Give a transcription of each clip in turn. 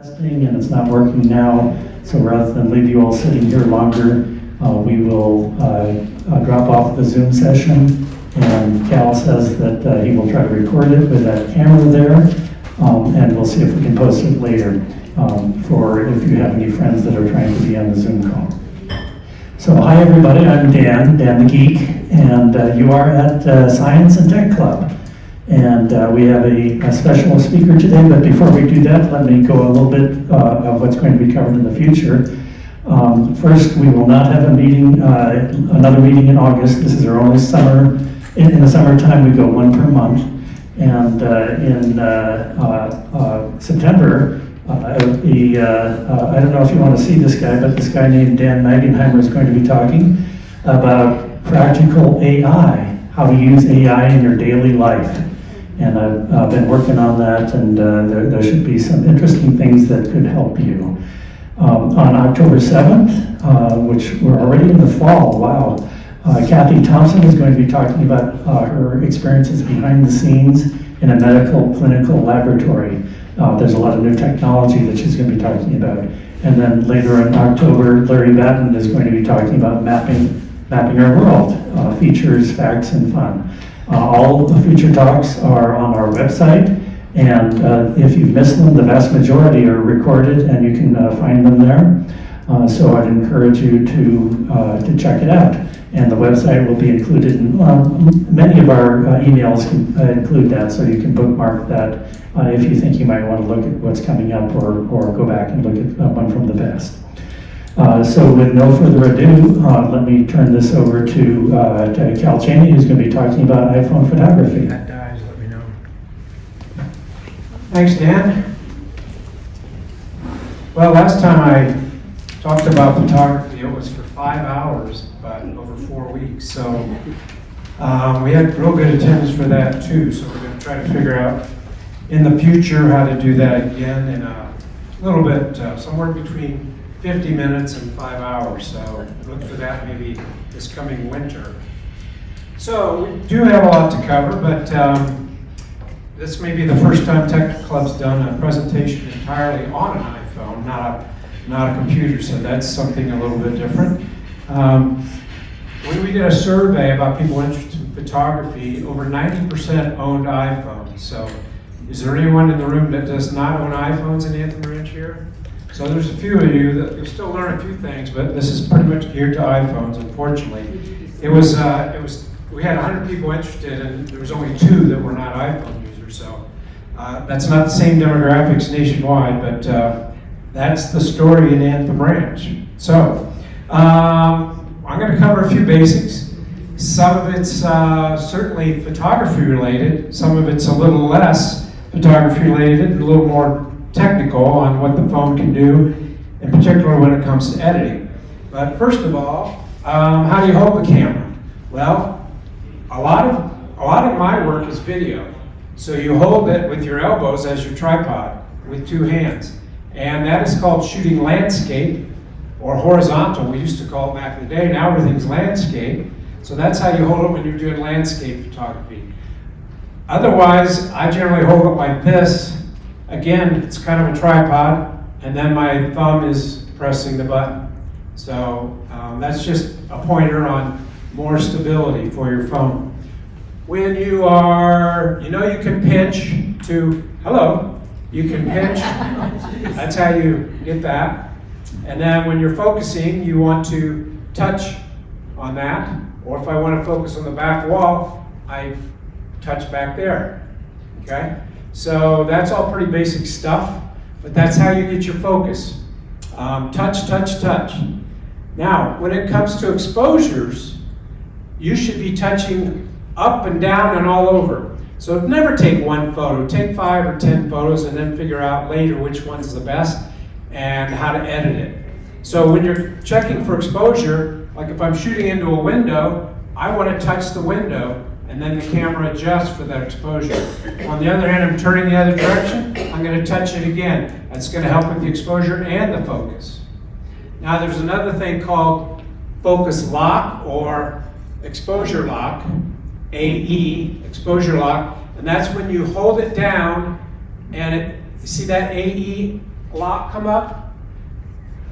testing and it's not working now. So rather than leave you all sitting here longer, we will drop off the Zoom session. And Cal says that he will try to record it with that camera there. And we'll see if we can post it later for if you have any friends that are trying to be on the Zoom call. So hi everybody, I'm Dan the Geek, and you are at Science and Tech Club. And we have a special speaker today, but before we do that, let me go a little bit of what's going to be covered in the future. First, we will not have a meeting, another meeting in August. This is our only summer. In the summertime, we go one per month. And in September, I don't know if you want to see this guy, but this guy named Dan Magenheimer is going to be talking about practical AI, how to use AI in your daily life. And I've been working on that, and there should be some interesting things that could help you. On October 7th, which we're already in the fall, wow, Kathy Thompson is going to be talking about her experiences behind the scenes in a medical clinical laboratory. There's a lot of new technology that she's going to be talking about. And then later in October, Larry Batten is going to be talking about mapping our world, features, facts, and fun. All the future talks are on our website, and if you've missed them, the vast majority are recorded and you can find them there. So I'd encourage you to check it out. And the website will be included in, many of our emails include that, so you can bookmark that if you think you might want to look at what's coming up or go back and look at one from the past. So with no further ado, let me turn this over to Cal Cheney, who's going to be talking about iPhone photography. That dies, let me know. Thanks, Dan. Well, last time I talked about photography, it was for 5 hours, but over 4 weeks. So we had real good attendance for that too. So we're going to try to figure out in the future how to do that again in a little bit, somewhere between 50 minutes and 5 hours, so look for that maybe this coming winter. So we do have a lot to cover, but this may be the first time Tech Club's done a presentation entirely on an iPhone, not a computer, so that's something a little bit different. When we did a survey about people interested in photography, over 90% owned iPhones. So is there anyone in the room that does not own iPhones in Anthem Ranch here? So there's a few of you that you'll still learn a few things, but this is pretty much geared to iPhones, unfortunately. We had 100 people interested, and there was only 2 that were not iPhone users, so that's not the same demographics nationwide, but that's the story in Anthem Ranch. So I'm going to cover a few basics. Some of it's certainly photography related, some of it's a little less photography related, and a little more technical on what the phone can do, in particular when it comes to editing. But first of all, how do you hold the camera? Well, a lot of my work is video. So you hold it with your elbows as your tripod with 2 hands. And that is called shooting landscape or horizontal. We used to call it back in the day. Now everything's landscape. So that's how you hold it when you're doing landscape photography. Otherwise, I generally hold it like this. Again, it's kind of a tripod, and then my thumb is pressing the button. So that's just a pointer on more stability for your phone. When you are, you can pinch to, hello, you can pinch. That's how you get that. And then when you're focusing, you want to touch on that. Or if I want to focus on the back wall, I touch back there, okay? So that's all pretty basic stuff, but that's how you get your focus. Touch, touch, touch. Now, when it comes to exposures, you should be touching up and down and all over. So never take one photo, take 5 or 10 photos and then figure out later which one's the best and how to edit it. So when you're checking for exposure, like if I'm shooting into a window, I want to touch the window and then the camera adjusts for that exposure. On the other hand, I'm turning the other direction, I'm going to touch it again. That's going to help with the exposure and the focus. Now there's another thing called focus lock or exposure lock, AE, exposure lock, and that's when you hold it down and you see that AE a lot come up.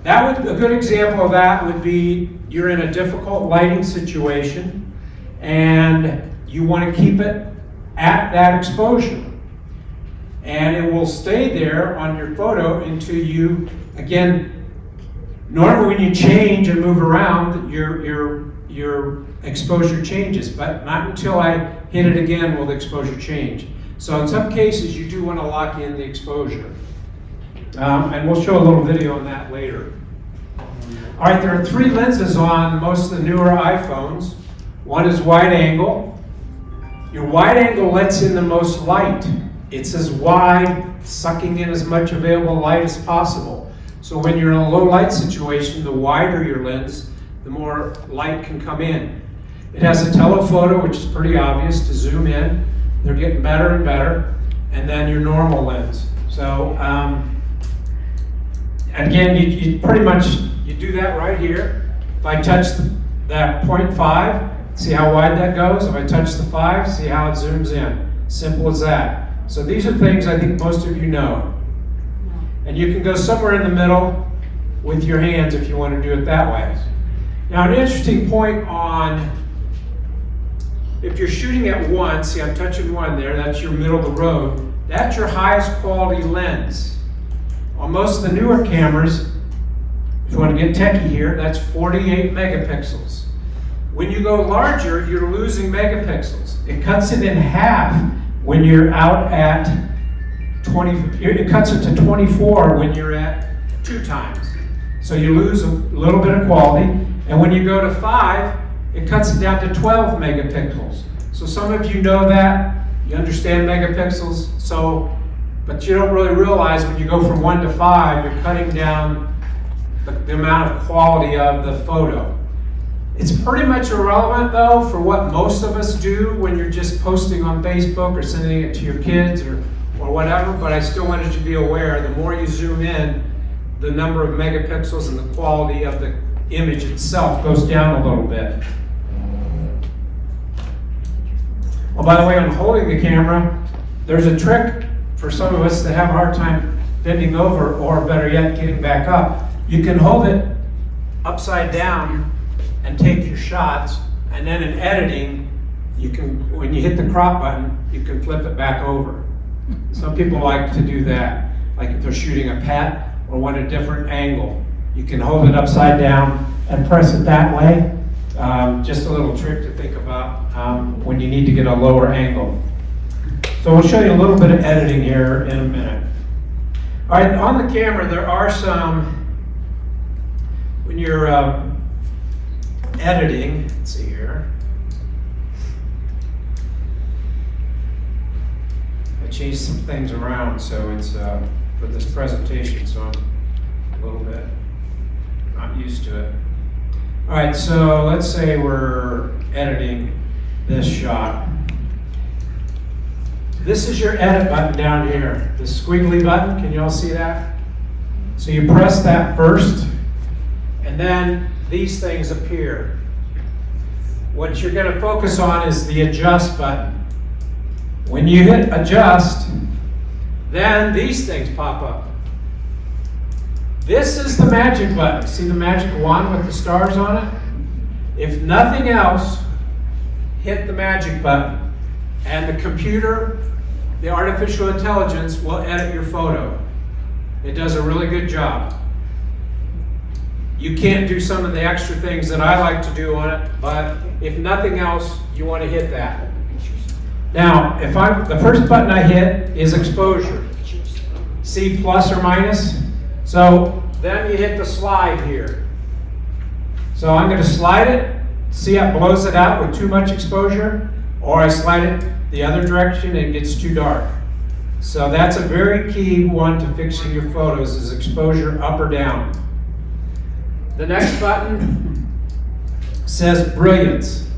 A good example of that would be you're in a difficult lighting situation and you want to keep it at that exposure. And it will stay there on your photo until you, again, normally when you change and move around, your exposure changes, but not until I hit it again will the exposure change. So in some cases, you do want to lock in the exposure. And we'll show a little video on that later. All right, there are 3 lenses on most of the newer iPhones. One is wide angle. Your wide angle lets in the most light. It's as wide, sucking in as much available light as possible. So when you're in a low light situation, the wider your lens, the more light can come in. It has a telephoto, which is pretty obvious to zoom in. They're getting better and better. And then your normal lens. So again, you pretty much, you do that right here. If I touch that 0.5, see how wide that goes? If I touch the 5, see how it zooms in. Simple as that. So these are things I think most of you know. And you can go somewhere in the middle with your hands if you want to do it that way. Now an interesting point on, if you're shooting at 1, see I'm touching 1 there, that's your middle of the road, that's your highest quality lens. On most of the newer cameras, if you want to get techie here, that's 48 megapixels. When you go larger, you're losing megapixels. It cuts it in half when you're out at 20, it cuts it to 24 when you're at 2 times. So you lose a little bit of quality. And when you go to 5, it cuts it down to 12 megapixels. So some of you know that, you understand megapixels, but you don't really realize when you go from 1 to 5, you're cutting down the amount of quality of the photo. It's pretty much irrelevant though for what most of us do when you're just posting on Facebook or sending it to your kids or whatever, but I still wanted you to be aware, the more you zoom in, the number of megapixels and the quality of the image itself goes down a little bit. Oh, by the way, on holding the camera, there's a trick for some of us that have a hard time bending over, or better yet, getting back up. You can hold it upside down and take your shots, and then in editing, you can, when you hit the crop button, you can flip it back over. Some people like to do that, like if they're shooting a pet or want a different angle. You can hold it upside down and press it that way. Just a little trick to think about when you need to get a lower angle. So we'll show you a little bit of editing here in a minute. All right, on the camera there are some, when you're editing, let's see here. I changed some things around so it's for this presentation, so I'm a little bit not used to it. All right, so let's say we're editing this shot. This is your edit button down here, the squiggly button. Can you all see that? So you press that first, and then these things appear. What you're going to focus on is the adjust button. When you hit adjust, then these things pop up. This is the magic button. See the magic wand with the stars on it? If nothing else, hit the magic button, and the computer, the artificial intelligence, will edit your photo. It does a really good job. You can't do some of the extra things that I like to do on it, but if nothing else, you want to hit that. Now, the first button I hit is exposure. See plus or minus? So then you hit the slide here. So I'm going to slide it, see how it blows it out with too much exposure, or I slide it the other direction and it gets too dark. So that's a very key one to fixing your photos, is exposure up or down. The next button says brilliance.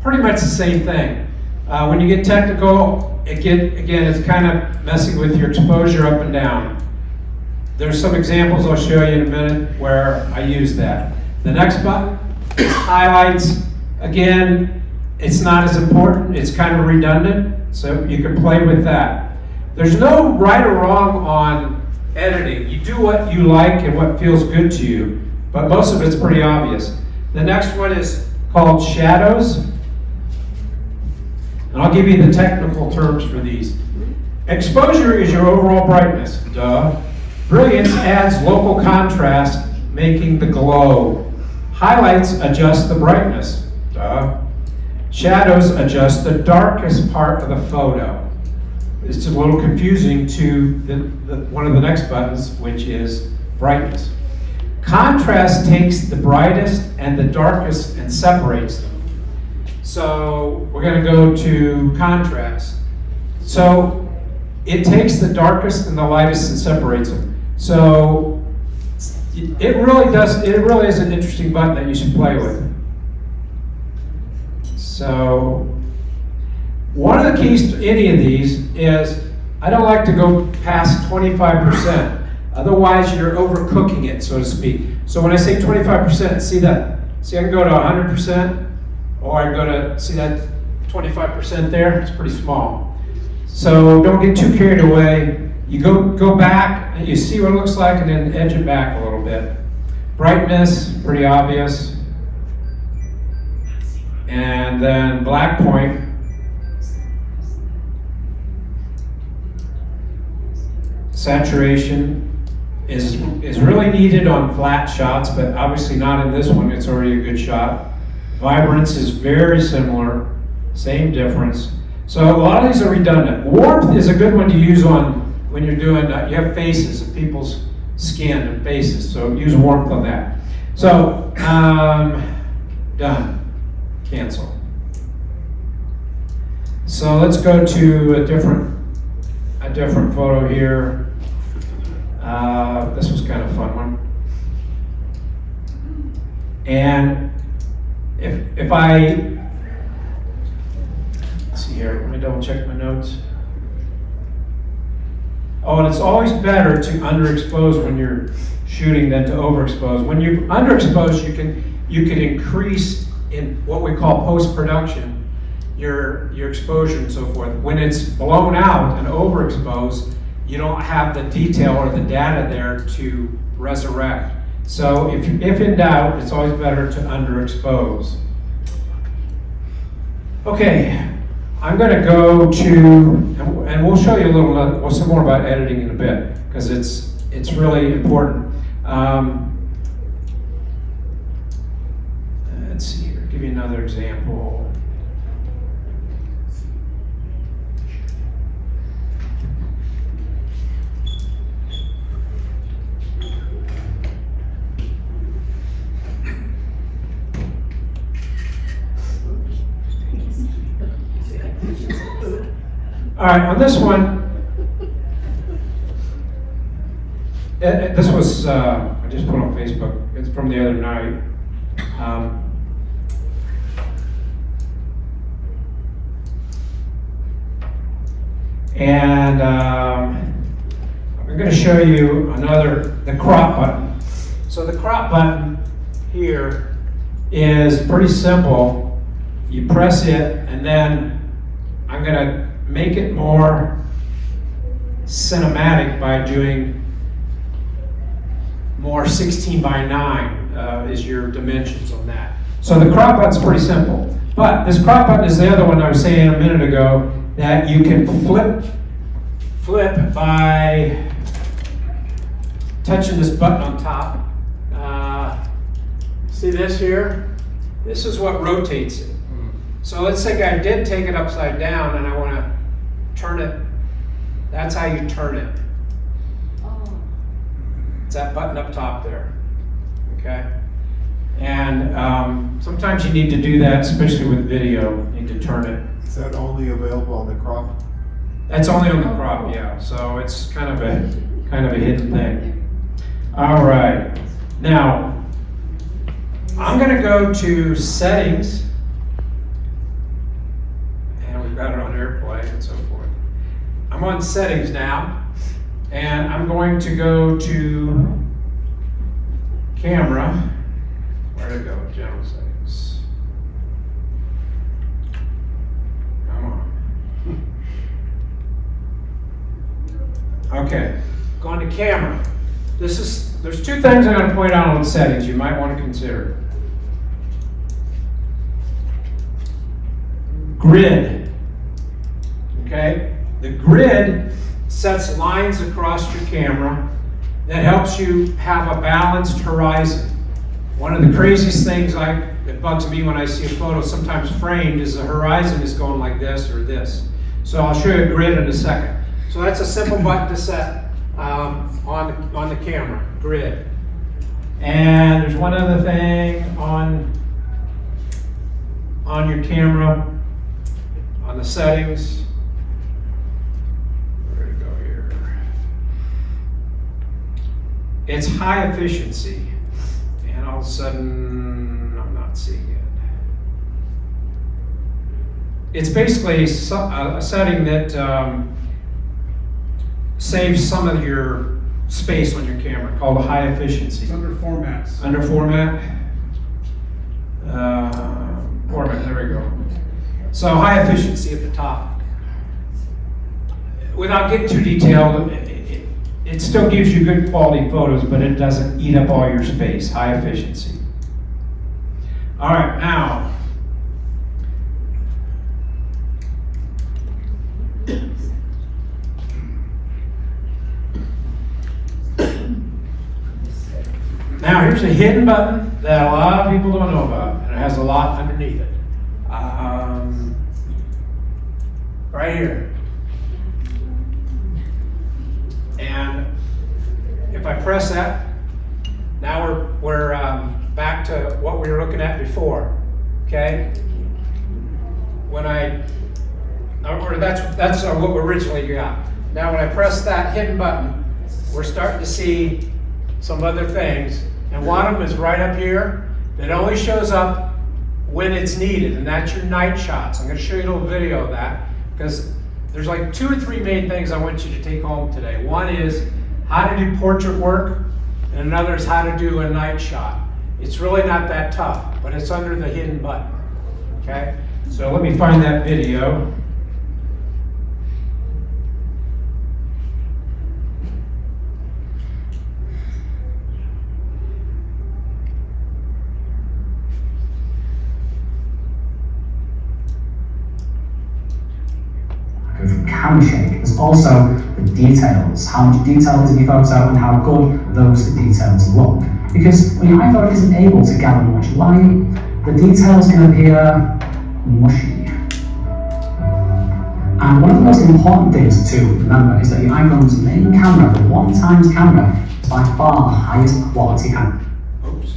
Pretty much the same thing. When you get technical, again, it's kind of messing with your exposure up and down. There's some examples I'll show you in a minute where I use that. The next button is highlights. Again, it's not as important. It's kind of redundant, so you can play with that. There's no right or wrong on editing. You do what you like and what feels good to you, but most of it's pretty obvious. The next one is called shadows. And I'll give you the technical terms for these. Exposure is your overall brightness, duh. Brilliance adds local contrast, making the glow. Highlights adjust the brightness, duh. Shadows adjust the darkest part of the photo. It's a little confusing to one of the next buttons, which is brightness. Contrast takes the brightest and the darkest and separates them. So we're going to go to contrast. So it takes the darkest and the lightest and separates them. So it really is an interesting button that you should play with. So one of the keys to any of these is I don't like to go past 25%. Otherwise, you're overcooking it, so to speak. So when I say 25%, see that? See, I can go to 100%, or I can go to, see that 25% there? It's pretty small. So don't get too carried away. You go back, and you see what it looks like, and then edge it back a little bit. Brightness, pretty obvious. And then black point. Saturation is really needed on flat shots, but obviously not in this one. It's already a good shot. Vibrance is very similar, same difference. So a lot of these are redundant. Warmth is a good one to use on when you're doing, you have faces of people's skin and faces, so use warmth on that. So, done. Cancel. So let's go to a different photo here. This was kind of a fun one. And if I, let's see here, let me double check my notes. Oh, and it's always better to underexpose when you're shooting than to overexpose. When you underexpose, you can increase in what we call post-production your exposure and so forth. When it's blown out and overexposed, you don't have the detail or the data there to resurrect. So if in doubt, it's always better to underexpose. Okay, I'm going to go to, and we'll show you some more about editing in a bit, because it's really important. Let's see here, give you another example. All right, on this one, this was, I just put on Facebook, it's from the other night. And I'm going to show you the crop button. So the crop button here is pretty simple. You press it, and then I'm going to make it more cinematic by doing more 16 by 9 is your dimensions on that. So the crop button's pretty simple. But this crop button is the other one I was saying a minute ago that you can flip by touching this button on top. See this here? This is what rotates it. So let's say I did take it upside down and I want to turn it. That's how you turn it. It's that button up top there. Okay? And sometimes you need to do that, especially with video. You need to turn it. Is that only available on the crop? That's only on the crop, yeah. So it's kind of a hidden thing. All right. Now, I'm going to go to settings. And we've got it on airplane and so forth. I'm on settings now. And I'm going to go to camera. Where'd it go? General settings. Come on. Okay. Going to camera. There's two things I'm going to point out on the settings you might want to consider. Grid. Okay? The grid sets lines across your camera that helps you have a balanced horizon. One of the craziest things that bugs me when I see a photo, sometimes framed, is the horizon is going like this or this. So I'll show you a grid in a second. So that's a simple button to set on the camera, grid. And there's one other thing on your camera, on the settings. Where to go here? It's high efficiency. And all of a sudden, I'm not seeing it. It's basically a setting that saves some of your space on your camera, called high efficiency. It's under formats. Under format. Format, there we go. So high efficiency at the top. Without getting too detailed, it still gives you good quality photos, but it doesn't eat up all your space. High efficiency. All right, now. Now here's a hidden button that a lot of people don't know about, and it has a lot underneath it. Right here. And if I press that, now we're back to what we were looking at before. Okay. That's what we originally got. Now when I press that hidden button, we're starting to see some other things. And one of them is right up here that only shows up when it's needed, and that's your night shots. I'm going to show you a little video of that because there's like 2 or 3 main things I want you to take home today. One is how to do portrait work, and another is how to do a night shot. It's really not that tough, but it's under the hidden button. Okay? So let me find that video. Cal Cheney. There's also the details, how much detail is in your photo and how good those details look. Because when your iPhone isn't able to gather much light, the details can appear mushy. And one of the most important things to remember is that your iPhone's main camera, the 1x camera, is by far the highest quality camera. Oops.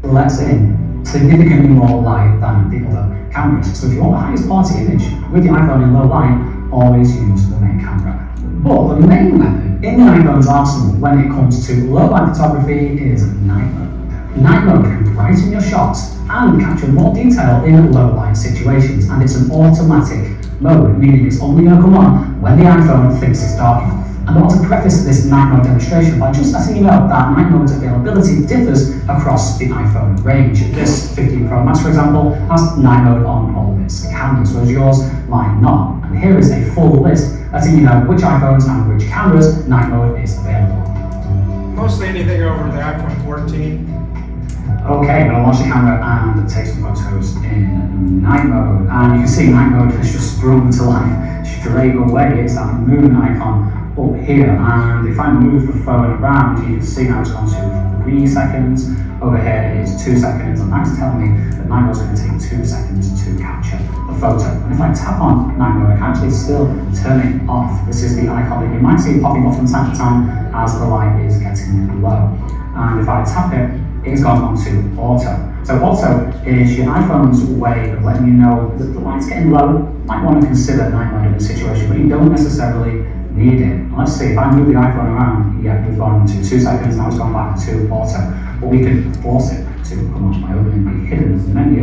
Lets in significantly more light than the other cameras. So if you want the highest quality image with your iPhone in low light, always use the main camera. But the main method in the iPhone's arsenal when it comes to low light photography is night mode. Night mode can brighten your shots and capture more detail in low light situations, and it's an automatic mode, meaning it's only going to come on when the iPhone thinks it's dark enough. And I want to preface this night mode demonstration by just letting you know that night mode's availability differs across the iPhone range. This 15 Pro Max, for example, has night mode on all of its cameras, whereas yours might not. And here is a full list letting you know which iPhones and which cameras night mode is available. Mostly anything over the iPhone 14. Okay, I'm going to launch the camera and take some photos in night mode. And you can see night mode has just sprung to life straight away. It's that moon icon up here, and if I move the phone around, you can see now it's gone to 3 seconds. Over here it is 2 seconds, and that's telling me that night mode is going to take 2 seconds to capture the photo. And if I tap on night mode, I can actually still turn it off. This is the icon that you might see popping up from time to time as the light is getting low. And if I tap it, it's gone on to auto. So auto is your iPhone's way of letting you know that the light's getting low. You might want to consider night mode in this situation, but you don't necessarily need it. Let's see, if I move the iPhone around, yeah, we've gone to 2 seconds, now it's gone back to auto. But we can force it to come on by opening the hidden menu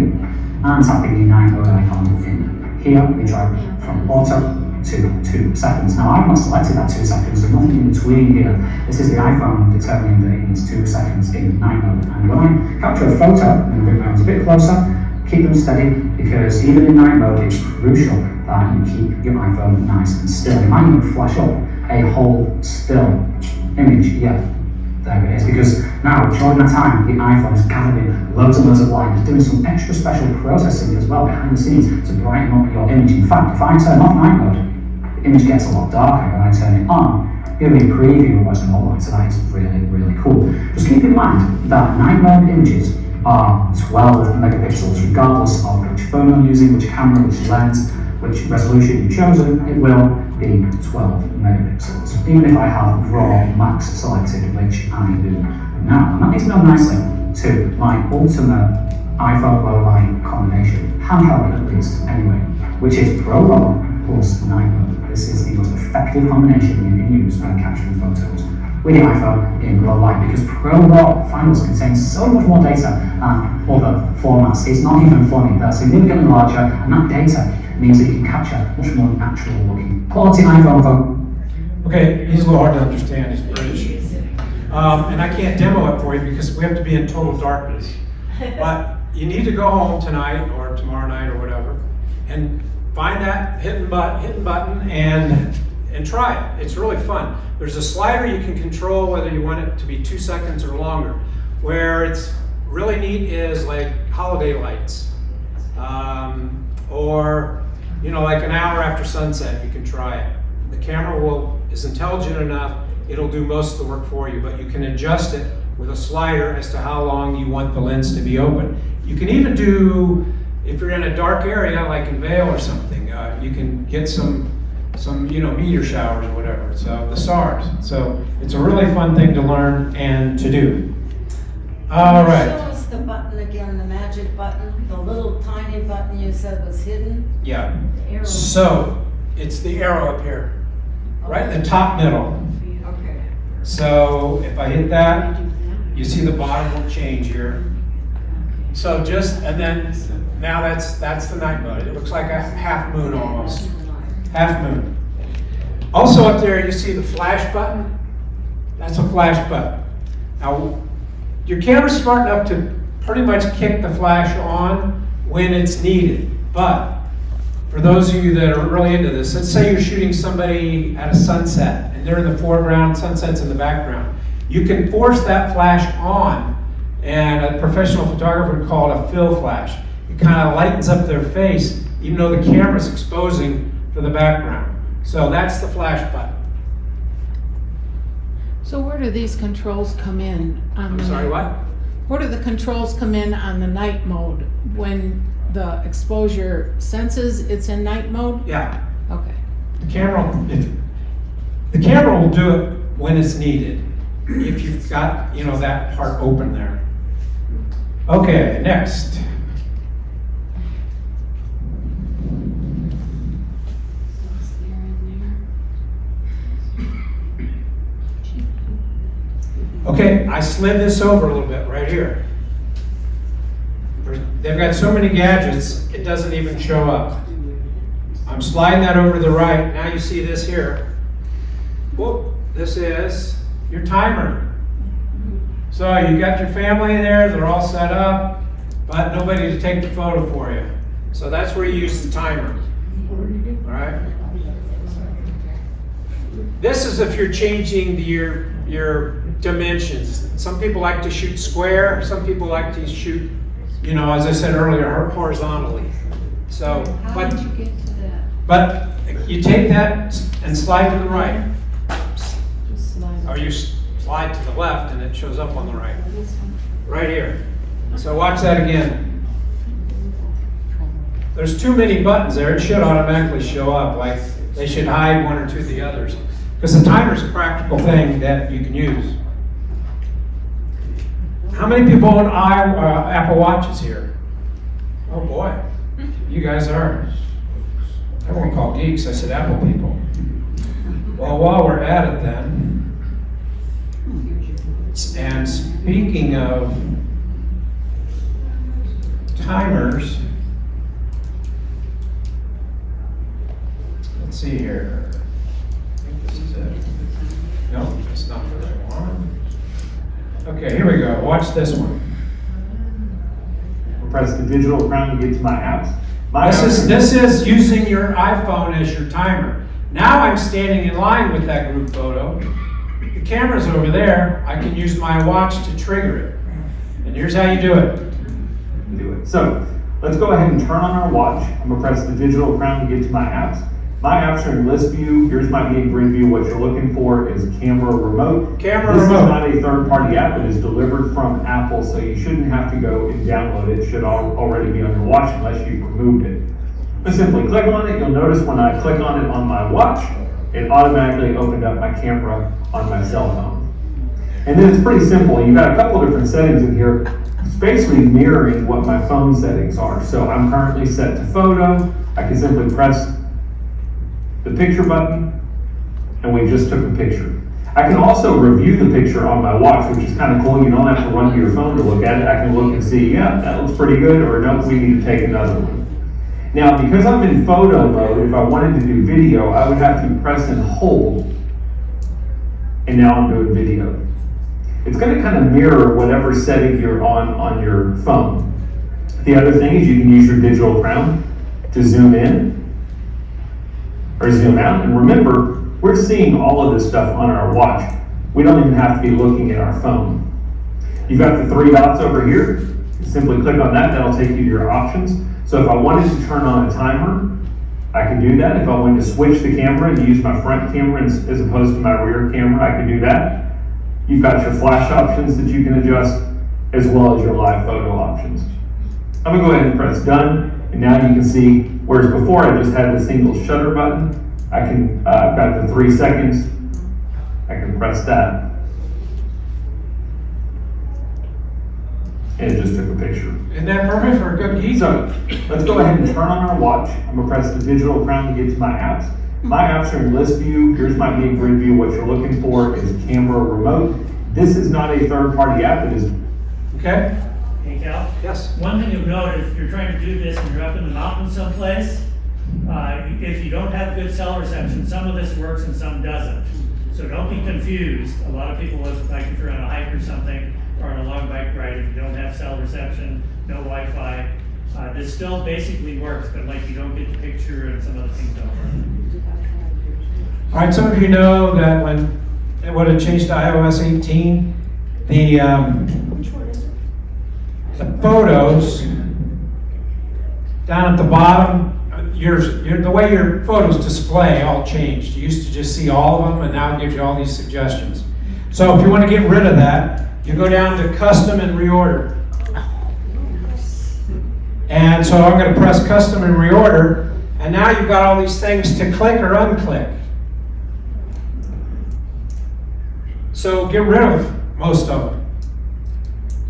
and tapping the night mode icon in here. We drag from auto to 2 seconds. Now I've not selected that 2 seconds, there's nothing in between here. This is the iPhone determining that it needs 2 seconds in night mode. And when I capture a photo and bring my arms a bit closer, keep them steady, because even in night mode it's crucial that you keep your iPhone nice and still. It might even flash up a whole still image. Yeah, there it is. Because now, during that time, the iPhone is gathering loads and loads of light. It's doing some extra special processing as well behind the scenes to brighten up your image. In fact, if I turn off night mode, the image gets a lot darker. When I turn it on, give me a preview of what's going on. So that is really, really cool. Just keep in mind that night mode images are 12 megapixels, regardless of which phone you're using, which camera, which lens, which resolution you've chosen, it will be 12 megapixels. Even if I have raw max selected, which I do now. And that leads me on nicely to my ultimate iPhone low light combination, handheld at least anyway, which is Pro RAW plus night mode. This is the most effective combination you can use when capturing photos with the iPhone in low light, because Pro RAW files contain so much more data than other formats. It's not even funny, they're significantly larger, and that data means that you can capture much more natural looking quality iPhone photo. Okay, he's a little hard to understand, he's British. And I can't demo it for you because we have to be in total darkness. But you need to go home tonight or tomorrow night or whatever and find that hidden button and try it. It's really fun. There's a slider you can control whether you want it to be 2 seconds or longer. Where it's really neat is like holiday lights. Or, you know, like an hour after sunset, you can try it. The camera is intelligent enough, it'll do most of the work for you, but you can adjust it with a slider as to how long you want the lens to be open. You can even do, if you're in a dark area like in Vail or something, you can get some meteor showers or whatever, so the stars. So it's a really fun thing to learn and to do. All right. Show us the button again, the magic button, the little tiny button you said was hidden. Yeah. The arrow. So it's the arrow up here, right in the top middle. Okay. So if I hit that, you see the bottom will change here. So and then now that's the night mode. It looks like a half moon almost. Half moon. Also up there you see the flash button. That's a flash button. Now your camera's smart enough to pretty much kick the flash on when it's needed. But for those of you that are really into this, let's say you're shooting somebody at a sunset and they're in the foreground, sunset's in the background. You can force that flash on, and a professional photographer would call it a fill flash. It kind of lightens up their face even though the camera's exposing for the background. So that's the flash button. So where do these controls come in? I'm sorry, what? Where do the controls come in on the night mode? When the exposure senses it's in night mode? Yeah. Okay. The camera will do it when it's needed, if you've got, that part open there. Okay, next. Okay, I slid this over a little bit right here. They've got so many gadgets, it doesn't even show up. I'm sliding that over to the right. Now you see this here. Whoop, this is your timer. So you got your family there, they're all set up, but nobody to take the photo for you. So that's where you use the timer. All right? This is if you're changing your dimensions. Some people like to shoot square, some people like to shoot, as I said earlier, horizontally. So, How did you get to that? but you take that and slide to the right, Just slide. or you slide to the left and it shows up on the right. Right here. So watch that again. There's too many buttons there. It should automatically show up, like they should hide one or two of the others. Because the timer's a practical thing that you can use. How many people own Apple Watches here? Oh boy, you guys are. I won't call geeks, I said Apple people. Well, while we're at it then, and speaking of timers, let's see here. I think this is it. No, it's not the right one. Okay, here we go. Watch this one. Press the digital crown to get to my apps. This is using your iPhone as your timer. Now I'm standing in line with that group photo. The camera's over there. I can use my watch to trigger it. And here's how you do it. Do it. So let's go ahead and turn on our watch. I'm gonna press the digital crown to get to my apps. My apps are in list view. Yours might be in green view. What you're looking for is camera remote. Camera This remote. is not a third-party app. It is delivered from Apple, so you shouldn't have to go and download it. It should already be on your watch unless you've removed it. But simply click on it. You'll notice when I click on it on my watch, it automatically opened up my camera on my cell phone. And then it's pretty simple. You've got a couple of different settings in here. It's basically mirroring what my phone settings are. So I'm currently set to photo. I can simply press the picture button, and we just took a picture. I can also review the picture on my watch, which is kind of cool. You don't have to run to your phone to look at it. I can look and see, yeah, that looks pretty good, or no, we need to take another one. Now, because I'm in photo mode, if I wanted to do video, I would have to press and hold, and now I'm doing video. It's going to kind of mirror whatever setting you're on your phone. The other thing is you can use your digital crown to zoom in or zoom out. And remember, we're seeing all of this stuff on our watch. We don't even have to be looking at our phone. You've got the three dots over here. Simply click on that. That'll take you to your options. So if I wanted to turn on a timer, I could do that. If I wanted to switch the camera and use my front camera as opposed to my rear camera, I could do that. You've got your flash options that you can adjust, as well as your live photo options. I'm gonna go ahead and press done, and now you can see, whereas before I just had the single shutter button, I've got the 3 seconds, I can press that. And it just took a picture. Isn't that perfect for a good geek? So let's go ahead and turn on our watch. I'm gonna press the digital crown to get to my apps. My apps are in list view. Yours might be in grid view. What you're looking for is camera remote. This is not a third-party app. It is. Okay? Hey Cal? Yes. One thing you'll note if you're trying to do this and you're up in the mountains someplace, if you don't have good cell reception, some of this works and some doesn't. So don't be confused. A lot of people, like if you're on a hike or something, or on a long bike ride, if you don't have cell reception, no Wi-Fi, this still basically works, but like you don't get the picture and some other things don't work. All right, some of you know that when it changed to iOS 18, the photos down at the bottom, the way your photos display all changed. You used to just see all of them, and now it gives you all these suggestions. So if you want to get rid of that, you go down to custom and reorder. And so I'm going to press custom and reorder, and now you've got all these things to click or unclick. So get rid of most of them.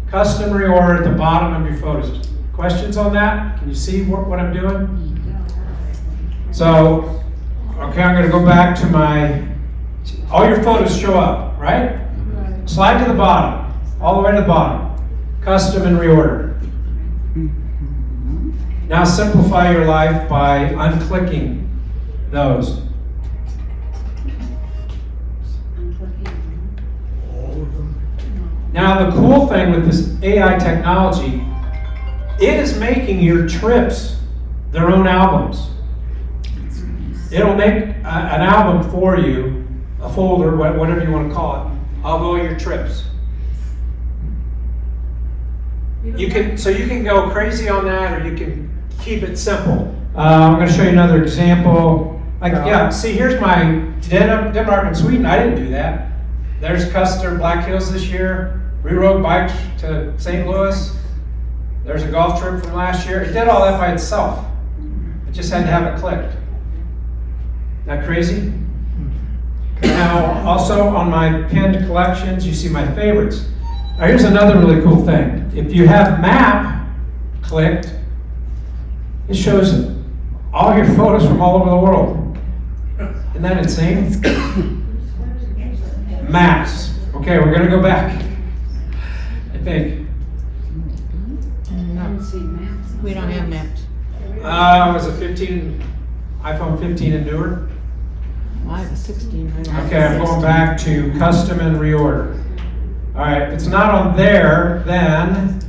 Custom reorder at the bottom of your photos. Questions on that? Can you see what I'm doing? So, okay, I'm going to go back to all your photos show up, right? Slide to the bottom, all the way to the bottom. Custom and reorder. Now simplify your life by unclicking those. Now the cool thing with this AI technology, it is making your trips their own albums. It'll make an album for you, a folder, whatever you want to call it, of all your trips. You can go crazy on that, or you can keep it simple. I'm going to show you another example. See, here's my Denmark and Sweden. I didn't do that. There's Custer Black Hills this year. We rode bikes to St. Louis. There's a golf trip from last year. It did all that by itself. It just had to have it clicked. Isn't that crazy? Now, also on my pinned collections, you see my favorites. Now, here's another really cool thing. If you have map clicked, it shows all your photos from all over the world. Isn't that insane? Maps. Okay, we're gonna go back. I think. We don't have maps. It was a iPhone 15 and newer. I have a 16. I don't have Okay, a I'm going 16. back to custom and reorder. All right, if it's not on there, then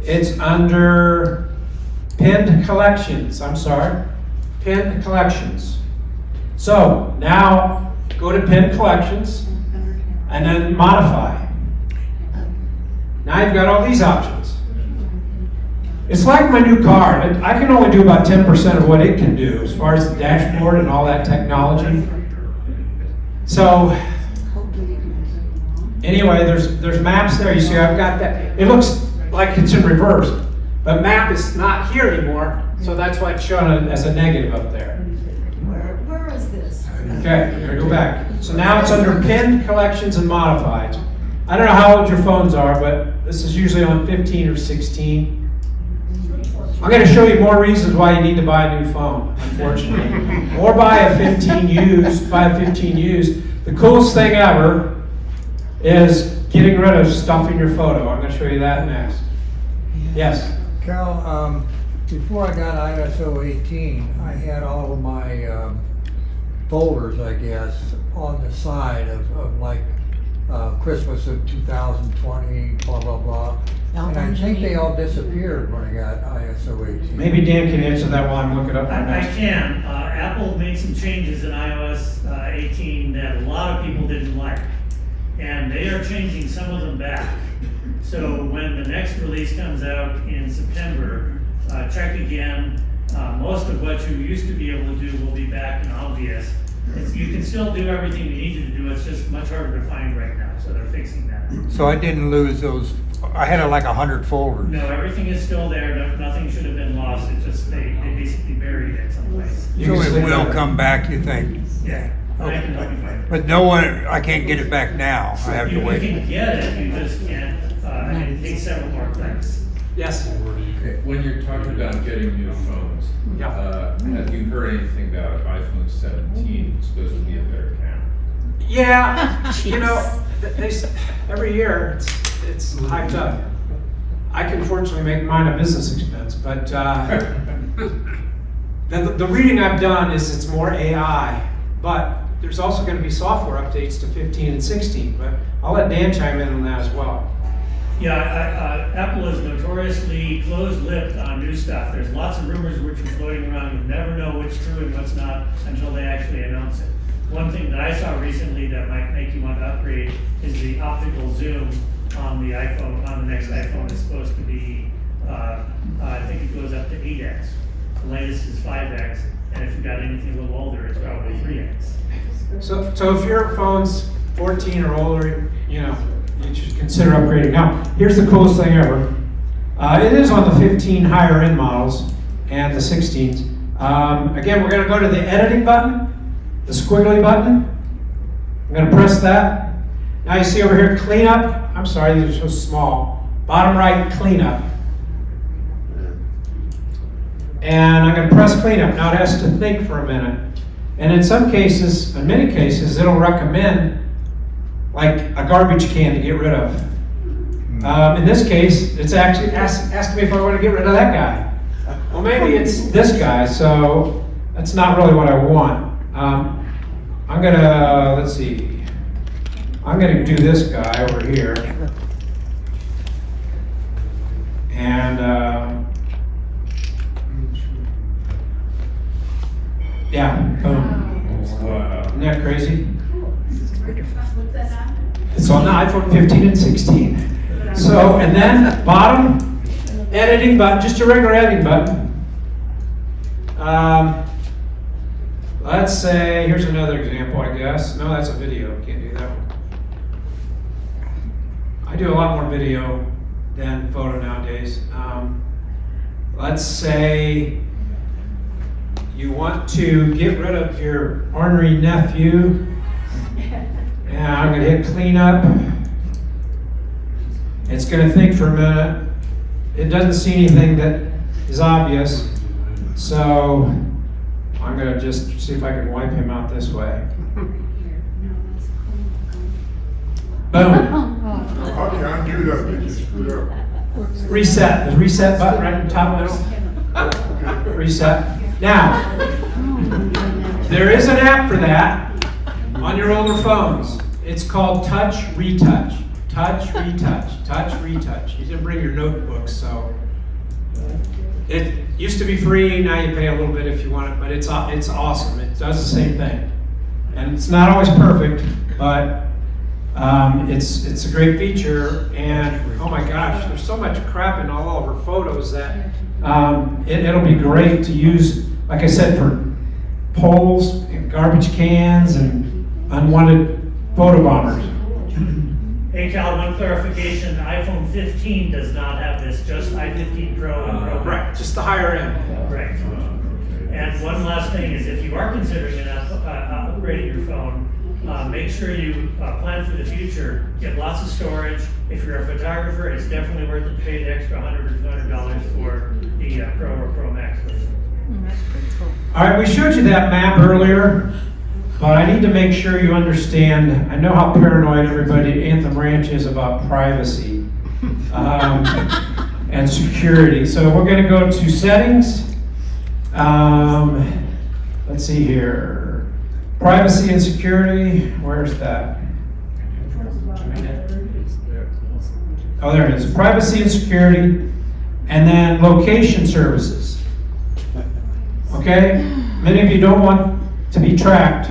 it's under pinned collections. I'm sorry, pinned collections. So now go to pin collections and then modify. Now you've got all these options. It's like my new car. I can only do about 10% of what it can do as far as the dashboard and all that technology. So anyway, there's maps there. You see I've got that. It looks like it's in reverse, but map is not here anymore, so that's why it's shown as a negative up there. Where is this? Okay, we're gonna go back. So now it's under pinned collections and modified. I don't know how old your phones are, but this is usually on 15 or 16. I'm going to show you more reasons why you need to buy a new phone, unfortunately. Or buy a 15 used. The coolest thing ever is getting rid of stuff in your photo. I'm going to show you that next. Yes? Cal, before I got ISO 18, I had all of my folders, I guess, on the side of like Christmas of 2020, blah, blah, blah. And I think they all disappeared when I got ISO 18. Maybe Dan can answer that while I'm looking up. I can. Apple made some changes in iOS 18 that a lot of people didn't like. And they are changing some of them back. So when the next release comes out in September, check again. Most of what you used to be able to do will be back and obvious. You can still do everything you need to do, it's just much harder to find right now, so they're fixing that. So I didn't lose those. I had like 100 folders. No, everything is still there, nothing should have been lost, it just, they basically buried it someplace. So it will come back, you think? Yeah, I can help you find it. But no one, I can't get it back now. I have to You wait. can get it, you just can't, it takes several more clicks. Yes? When you're talking about getting new phones, have you heard anything about iPhone 17 supposed to be a better camera? Yeah, you know, every year it's hyped up. I can fortunately make mine a business expense, but the reading I've done is it's more AI, but there's also going to be software updates to 15 and 16, but I'll let Dan chime in on that as well. Yeah, Apple is notoriously closed-lipped on new stuff. There's lots of rumors which are floating around. You never know what's true and what's not until they actually announce it. One thing that I saw recently that might make you want to upgrade is the optical zoom on the iPhone. On the next iPhone is supposed to be, I think it goes up to 8x. The latest is 5x, and if you've got anything a little older, it's probably 3x. So if your phone's 14 or older, you know, you should consider upgrading. Now, here's the coolest thing ever. It is on the 15 higher end models and the 16s. Again, we're going to go to the editing button, the squiggly button. I'm going to press that. Now you see over here, cleanup. I'm sorry, these are so small. Bottom right, cleanup. And I'm going to press cleanup. Now it has to think for a minute. And in some cases, in many cases, it'll recommend like a garbage can to get rid of. In this case, it's actually asking me if I want to get rid of that guy. Well, maybe it's this guy, so that's not really what I want. I'm gonna, let's see, I'm gonna do this guy over here. And, yeah, boom. Wow. Isn't that crazy? It's on the iPhone 15 and 16. So, and then bottom, editing button, just a regular editing button. Let's say, here's another example, I guess. No, that's a video, can't do that one. I do a lot more video than photo nowadays. Let's say you want to get rid of your ornery nephew. And I'm going to hit clean up. It's going to think for a minute. It doesn't see anything that is obvious. So I'm going to just see if I can wipe him out this way. Boom. How can I do that? They just screwed up. Reset. The reset button right in the top middle. Reset. Now, there is an app for that on your older phones. It's called Touch Retouch. Touch Retouch. Touch Retouch. You didn't bring your notebooks, so It used to be free, now you pay a little bit if you want it, but it's awesome. It does the same thing. And it's not always perfect, but it's a great feature. And oh my gosh, there's so much crap in all of our photos that it'll be great to use, like I said, for poles and garbage cans and unwanted photo bombers. Hey Cal, one clarification, the iPhone 15 does not have this, just i15 Pro and Pro Max. Right, just the higher end. Right. And one last thing is, if you are considering upgrading your phone, make sure you plan for the future. Get lots of storage. If you're a photographer, it's definitely worth it to pay the extra $100 or $200 for the Pro or Pro Max version. That's pretty cool. All right, we showed you that map earlier, but I need to make sure you understand. I know how paranoid everybody at Anthem Ranch is about privacy and security. So we're going to go to settings. Let's see here. Privacy and security. Where's that? Oh, there it is. Privacy and security, and then location services. Okay? Many of you don't want to be tracked,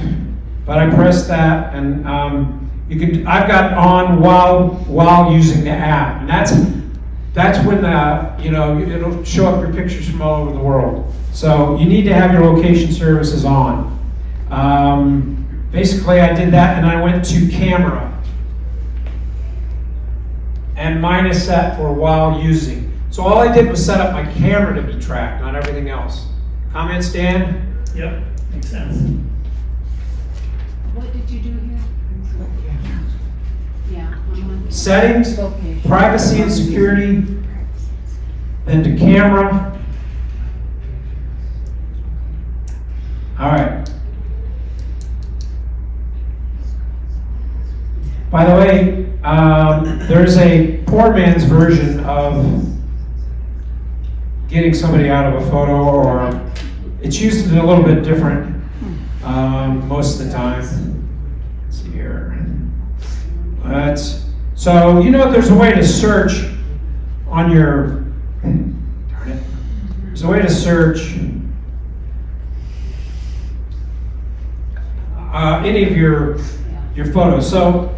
but I press that, and you can. I've got on while using the app, and that's when it'll show up your pictures from all over the world. So you need to have your location services on. Basically, I did that, and I went to camera, and mine is set for while using. So all I did was set up my camera to be tracked, not everything else. Comments, Dan? Yep, makes sense. What did you do here? Yeah. Settings, Location. privacy and security, then to camera. All right. By the way, there's a poor man's version of getting somebody out of a photo, or it's used in a little bit different most of the time. Let's see here. So you know there's a way to search on your, darn it, there's a way to search any of your photos. So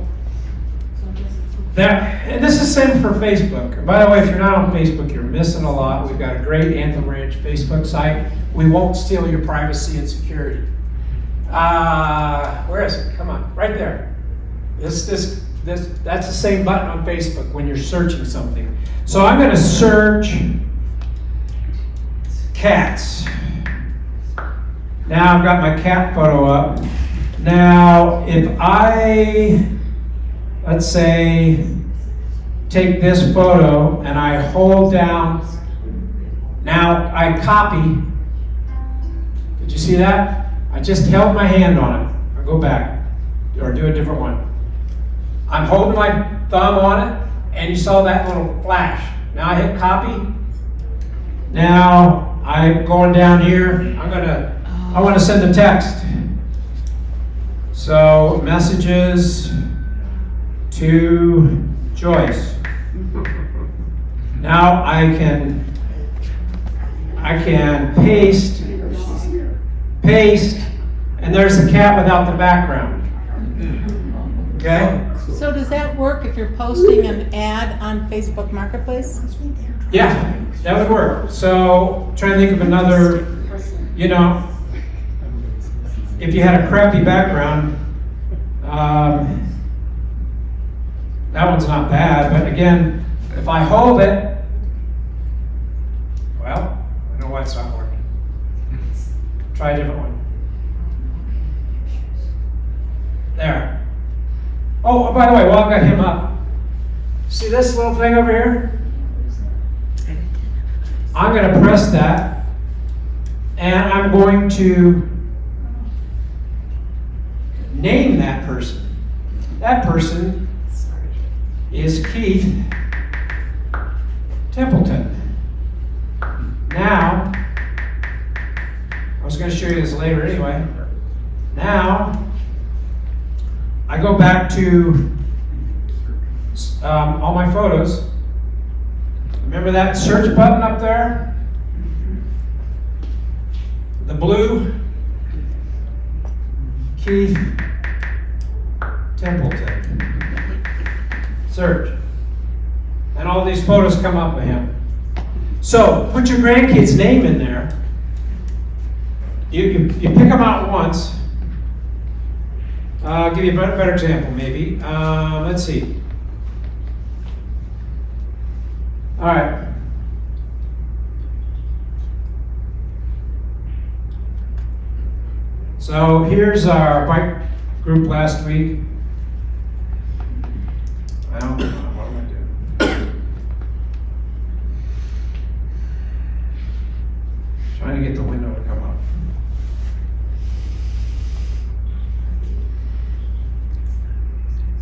and this is the same for Facebook. By the way, if you're not on Facebook, you're missing a lot. We've got a great Anthem Ranch Facebook site. We won't steal your privacy and security. Where is it? Come on, right there. That's the same button on Facebook when you're searching something. So I'm going to search cats. Now I've got my cat photo up. Now, if I, let's say, take this photo and I hold down, now I copy. Did you see that? I just held my hand on it. I'll go back, or do a different one. I'm holding my thumb on it, and you saw that little flash. Now I hit copy. Now I'm going down here. I want to send a text. So messages to Joyce. Now I can paste, and there's the cat without the background. Okay? So does that work if you're posting an ad on Facebook Marketplace? Yeah, that would work. So trying to think of another, if you had a crappy background, that one's not bad, but again, if I hold it, well, I know why it's not working. Try a different one. There. Oh, by the way, while I've got him up, see this little thing over here? I'm going to press that, and I'm going to name that person. That person is Keith Templeton. Now, I was going to show you this later anyway. Now, I go back to all my photos. Remember that search button up there? the blue, Keith Templeton. Search. And all these photos come up of him. So put your grandkid's name in there. You pick them out once. I'll give you a better example, maybe. Let's see. All right. So here's our bike group last week. Well, what am I doing? Trying to get the window to come up.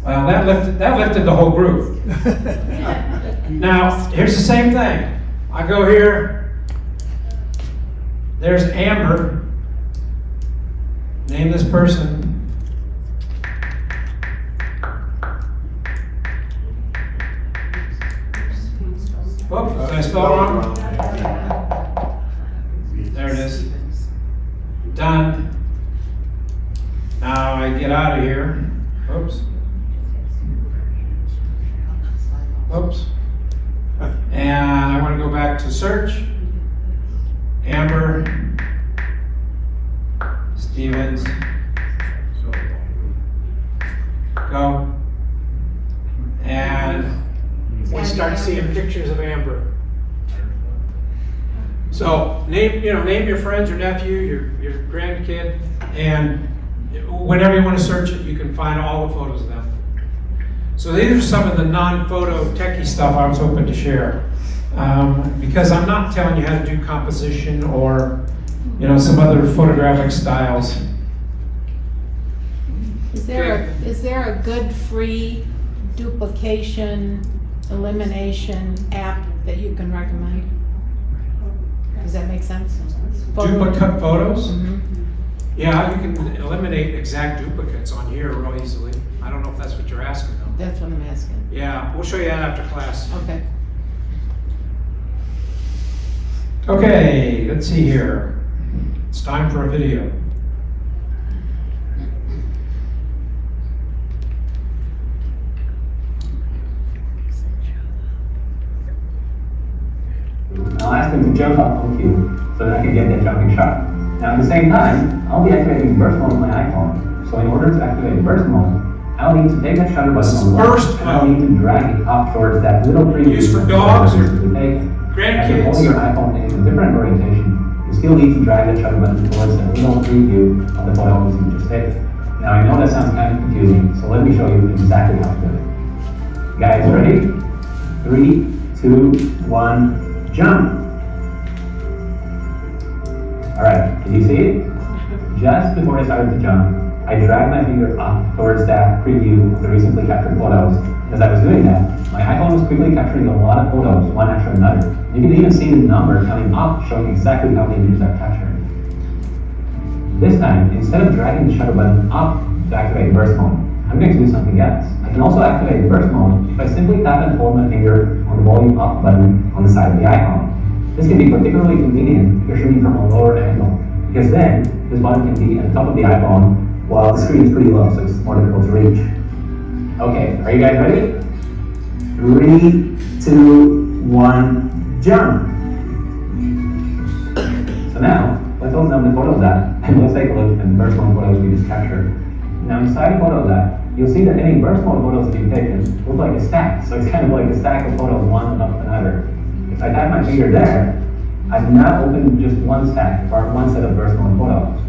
Well, that lifted the whole group. Now, here's the same thing. I go here. There's Amber. Name this person. Whoop, did I spell wrong? There it is. Done. Now I get out of here. Oops. Oops. And I want to go back to search. Amber Stevens. Go. And we start seeing pictures of Amber. So name your friends, your nephew, your grandkid, and whenever you want to search it, you can find all the photos of them. So these are some of the non-photo techie stuff I was hoping to share. Because I'm not telling you how to do composition or some other photographic styles. Is there a good free duplication elimination app that you can recommend? Does that make sense? Duplicate photos? Mhm. Yeah, you can eliminate exact duplicates on here real easily. I don't know if that's what you're asking though. That's what I'm asking. Yeah, we'll show you that after class. Okay. Okay, let's see here. It's time for a video. I'll ask them to jump up on cue so that I can get that jumping shot. Now at the same time, I'll be activating burst mode on my iPhone. So in order to activate burst mode, I'll need to take that shutter button on the left, and I'll need to drag it up towards that little preview. Used for dogs or grandkids. After holding your iPhone in a different orientation, you still need to drag the shutter button towards that little preview of the photos you just taken. Now I know that sounds kind of confusing, so let me show you exactly how to do it. Guys, ready? 3, 2, 1, jump! Alright, did you see it? Just before I started to jump, I dragged my finger up towards that preview of the recently captured photos. As I was doing that, my iPhone was quickly capturing a lot of photos, one after another. You can even see the number coming up, showing exactly how many images I've captured. This time, instead of dragging the shutter button up to activate burst mode, I'm going to do something else. I can also activate burst mode if I simply tap and hold my finger on the volume up button on the side of the iPhone. This can be particularly convenient if you're shooting from a lower angle, because then this button can be at the top of the iPhone while the screen is pretty low, so it's more difficult to reach. Okay, are you guys ready? 3, 2, 1, jump! So now, let's open up the Photos app, and let's take a look at the burst mode photos we just captured. Now inside Photos app, you'll see that any burst mode photos that you've taken look like a stack, so it's kind of like a stack of photos, one on top of another. If I tap my finger there, I've now opened just one stack, or one set of burst mode photos.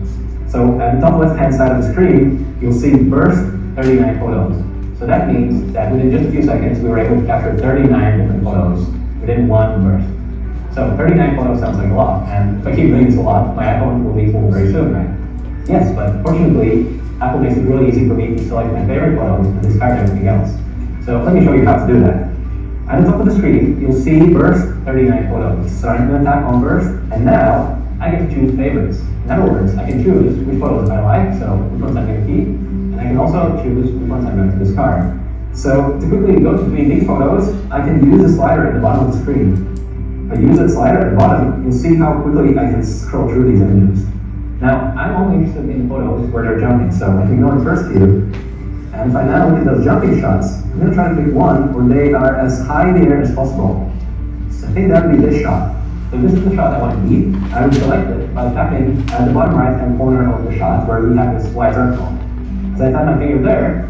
So at the top left-hand side of the screen, you'll see burst 39 photos. So that means that within just a few seconds, we were able to capture 39 different photos within one burst. So 39 photos sounds like a lot, and if I keep doing this a lot, my iPhone will be full very soon, right? Yes, but fortunately, Apple makes it really easy for me to select my favorite photos and discard everything else. So let me show you how to do that. At the top of the screen, you'll see burst 39 photos. So I'm going to tap on burst, and now I get to choose favorites. In other words, I can choose which photos I like, so which ones I'm going to keep, and I can also choose which ones I'm going to discard. So to quickly go between these photos, I can use the slider at the bottom of the screen. If I use that slider at the bottom, you'll see how quickly I can scroll through these images. Now, I'm only interested in photos where they're jumping, so if you go in first view, and if I now look at those jumping shots, I'm going to try to pick one where they are as high in the air as possible. So I think that would be this shot. So if this is the shot I want to keep, I would select it by tapping at the bottom right hand corner of the shot where we have this white circle. As I tap my finger there,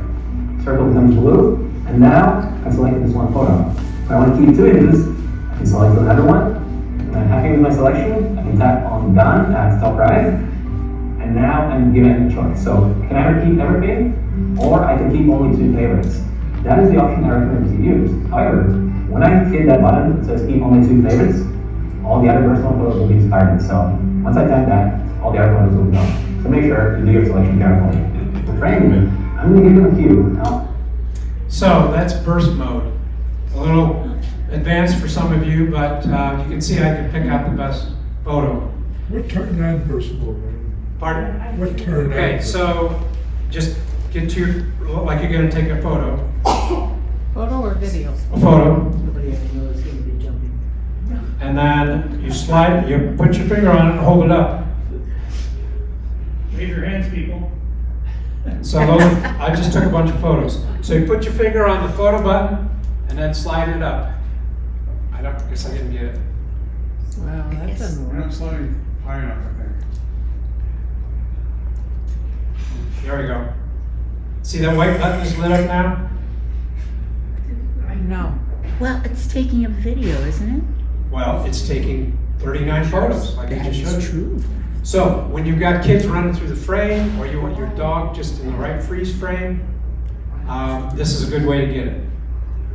circle becomes blue, and now I've selected this one photo. If I want to keep 2 images, I can select another one. When I'm happy with my selection, I can tap on done at top right, and now I'm given a choice. So can I ever keep everything, or I can keep only 2 favorites. That is the option I recommend you use. However, when I hit that button that says keep only 2 favorites, all the other personal photos will be discarded. So once I tap that, all the other photos will be gone. So make sure you do your selection carefully. For training, I'm going to give them a few. Now, So that's burst mode. A little advanced for some of you, but you can see I can pick out the best photo. What turned on burst mode? Pardon? What turned on? Okay, so just get to your, like you're gonna take a photo. Photo or video? A photo. And then you slide, you put your finger on it and hold it up. Raise your hands, people. So those, I just took a bunch of photos. So you put your finger on the photo button and then slide it up. I guess I didn't get it. Well, that doesn't We're work. not sliding high enough, I think. There we go. See that white button is lit up now? No. Well, it's taking a video, isn't it? Well, it's taking 39 photos, like I That just showed is you. true. So when you've got kids running through the frame, or you want your dog just in the right freeze frame, this is a good way to get it.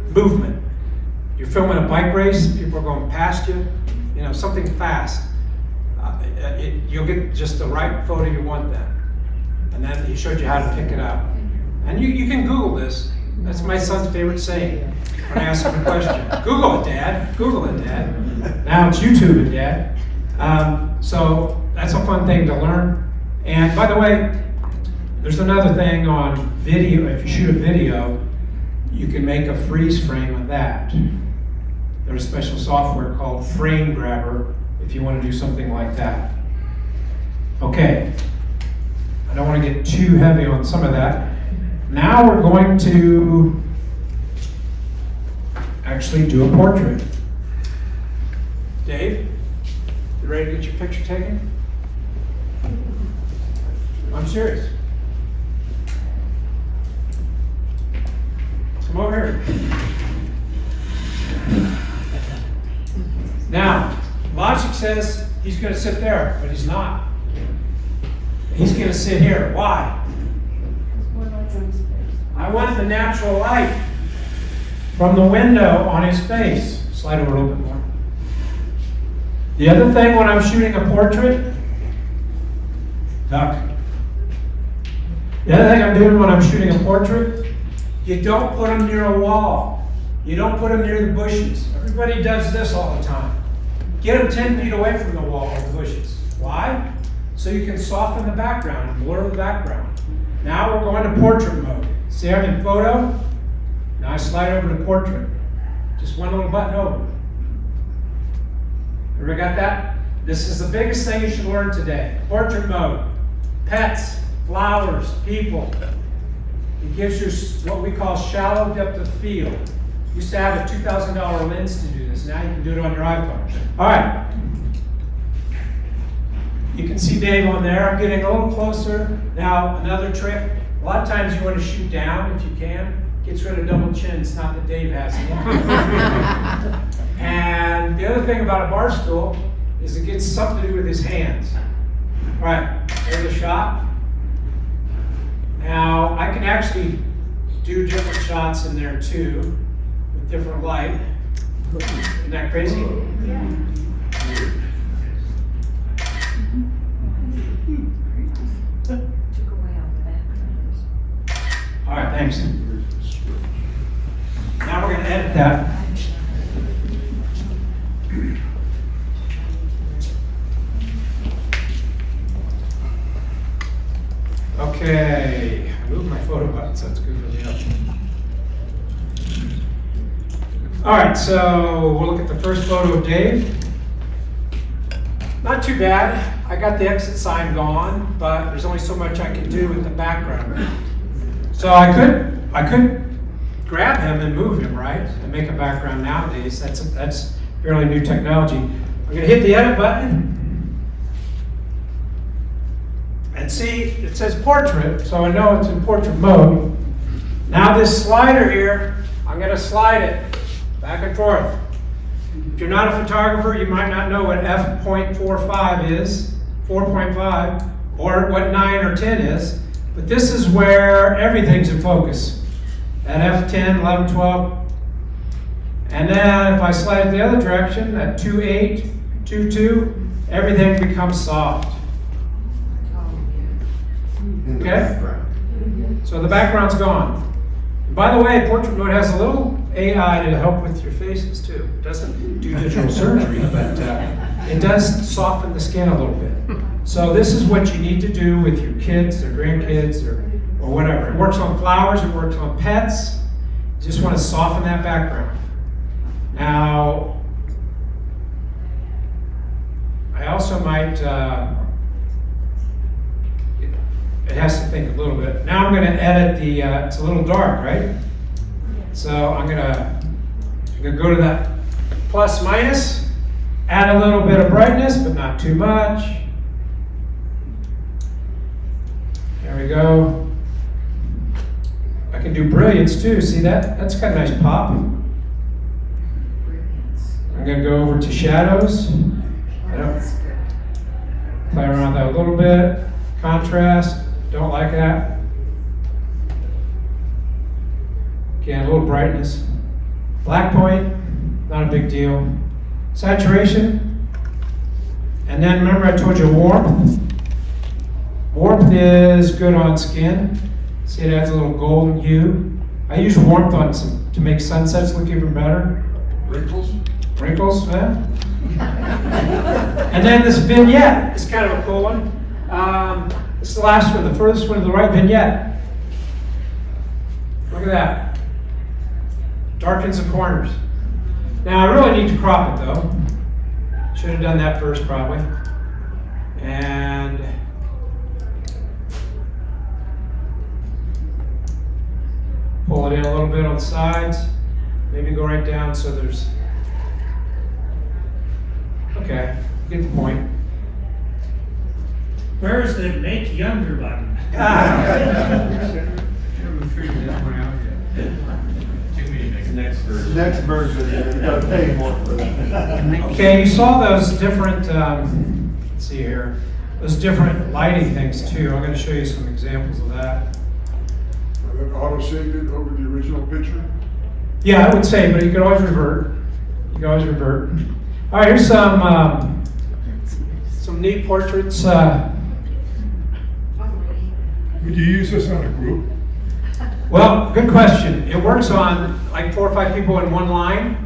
Movement. You're filming a bike race, people are going past you, you know, something fast. You'll get just the right photo you want then. And then he showed you how to pick it up. And you can Google this. That's my son's favorite saying when I ask him a question. Google it, Dad. Google it, Dad. Now it's YouTube it, Dad. So that's a fun thing to learn. And by the way, there's another thing on video. If you shoot a video, you can make a freeze frame of that. There's special software called Frame Grabber if you want to do something like that. Okay, I don't want to get too heavy on some of that. Now we're going to actually do a portrait. Dave, you ready to get your picture taken? I'm serious. Come over here. Now, logic says he's going to sit there, but he's not. He's going to sit here. Why? I want the natural light from the window on his face. Slide over a little bit more. The other thing when I'm shooting a portrait, duck. The other thing I'm doing when I'm shooting a portrait, you don't put them near a wall. You don't put them near the bushes. Everybody does this all the time. Get them 10 feet away from the wall or the bushes. Why? So you can soften the background and blur the background. Now we're going to portrait mode. See, I'm in photo. Now I slide over to portrait. Just one little button over. Everybody got that? This is the biggest thing you should learn today. Portrait mode. Pets, flowers, people. It gives you what we call shallow depth of field. Used to have a $2,000 lens to do this. Now you can do it on your iPhone. All right. You can see Dave on there. I'm getting a little closer. Now, another trick. A lot of times you want to shoot down if you can. Gets rid of double chins. Not that Dave has it. And the other thing about a bar stool is it gets something to do with his hands. All right, there's a shot. Now, I can actually do different shots in there too, with different light. Isn't that crazy? Yeah. All right, thanks. Now we're going to edit that. Okay, I moved my photo button, so it's good for the other. All right, so we'll look at the first photo of Dave. Not too bad. I got the exit sign gone, but there's only so much I can do with the background. So I could grab him and move him, right? And make a background nowadays. That's fairly new technology. I'm gonna hit the edit button. And see, it says portrait, so I know it's in portrait mode. Now this slider here, I'm gonna slide it back and forth. If you're not a photographer, you might not know what f.45 is, 4.5, or what 9 or 10 is, but this is where everything's in focus. At f10, 11, 12, and then if I slide it the other direction, at 2.8, 2.2, everything becomes soft. Okay? So the background's gone. By the way, portrait mode has a little AI to help with your faces too. It doesn't do digital surgery, but it does soften the skin a little bit. So this is what you need to do with your kids or grandkids or whatever. It works on flowers, it works on pets. You just want to soften that background. Now, I also might, it has to think a little bit. Now I'm going to edit the, it's a little dark, right? So I'm gonna go to that plus minus, add a little bit of brightness, but not too much. There we go. I can do brilliance too. See that? That's got a nice pop. I'm gonna go over to shadows. Play around with that a little bit. Contrast. Don't like that. Again, a little brightness. Black point, not a big deal. Saturation. And then remember I told you warmth. Warmth is good on skin. See, it adds a little golden hue. I use warmth on to make sunsets look even better. Wrinkles? Wrinkles, yeah. And then this vignette is kind of a cool one. This is the last one, the furthest one to the right, vignette. Look at that. Darkens the corners. Now I really need to crop it though. Should have done that first probably. And pull it in a little bit on the sides. Maybe go right down so there's, okay, get the point. Where's the make younger button? Haven't figured that one out yet. Next version. Next version, you gotta pay more for that. Okay, you saw those different, let's see here, those different lighting things too. I'm going to show you some examples of that. Auto saved it over the original picture? Yeah, I would say, but you can always revert. You can always revert. All right, here's some neat portraits. Would you use this on a group? Well, good question. It works on like 4 or 5 people in one line.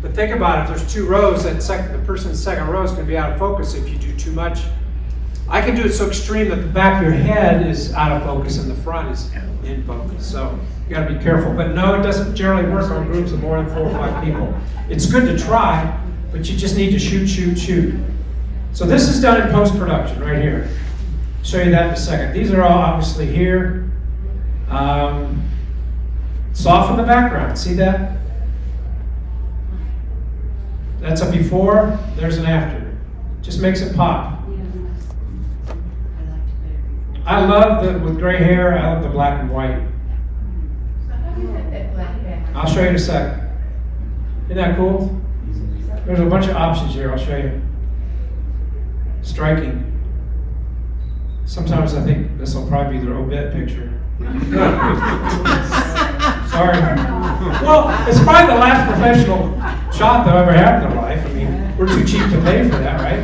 But think about it, if there's 2 rows, the person's second row is going to be out of focus if you do too much. I can do it so extreme that the back of your head is out of focus and the front is in focus. So you got to be careful. But no, it doesn't generally work on groups of more than 4 or 5 people. It's good to try, but you just need to shoot, shoot, shoot. So this is done in post-production right here. I'll show you that in a second. These are all obviously here. Soften the background, see that? That's a before, there's an after. Just makes it pop. I love with gray hair, I love the black and white. I'll show you in a second. Isn't that cool? There's a bunch of options here, I'll show you. Striking. Sometimes I think this will probably be their obit picture. Sorry. Well, it's probably the last professional shot they'll ever have in their life. I mean, we're too cheap to pay for that, right?